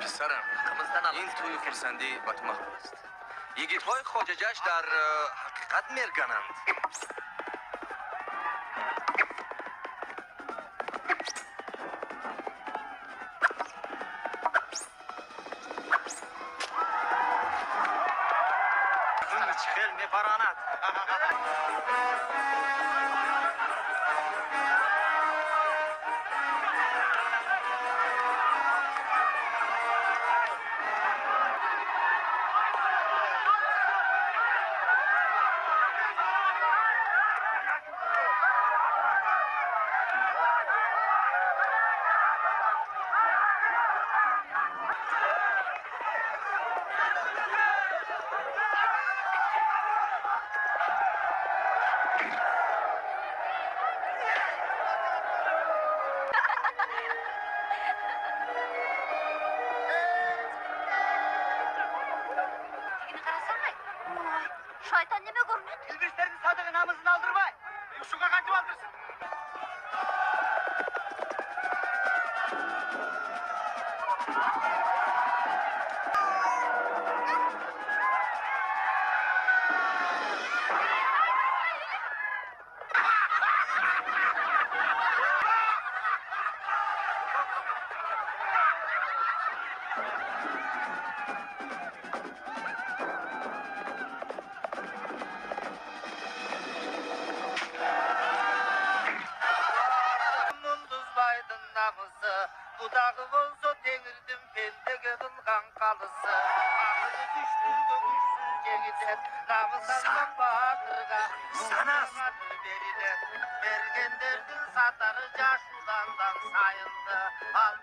پسرم این توی خرسندی با تو محبوب است. یگیت های خواججش در حقیقت مرگنند. این چخل میپراند. Şeytan neme görünür? İlbislerin sadığı namazını aldırmay. Şuka kaçıp aldırsın. Budağı bolsa devirdim pendege kılgan kalısı. Ahırı düştü gömüşsüz cegiden. Namısandan bağırga. Sana verilen. Mergenlerden satarı caşulandan sayıldı. Aldı.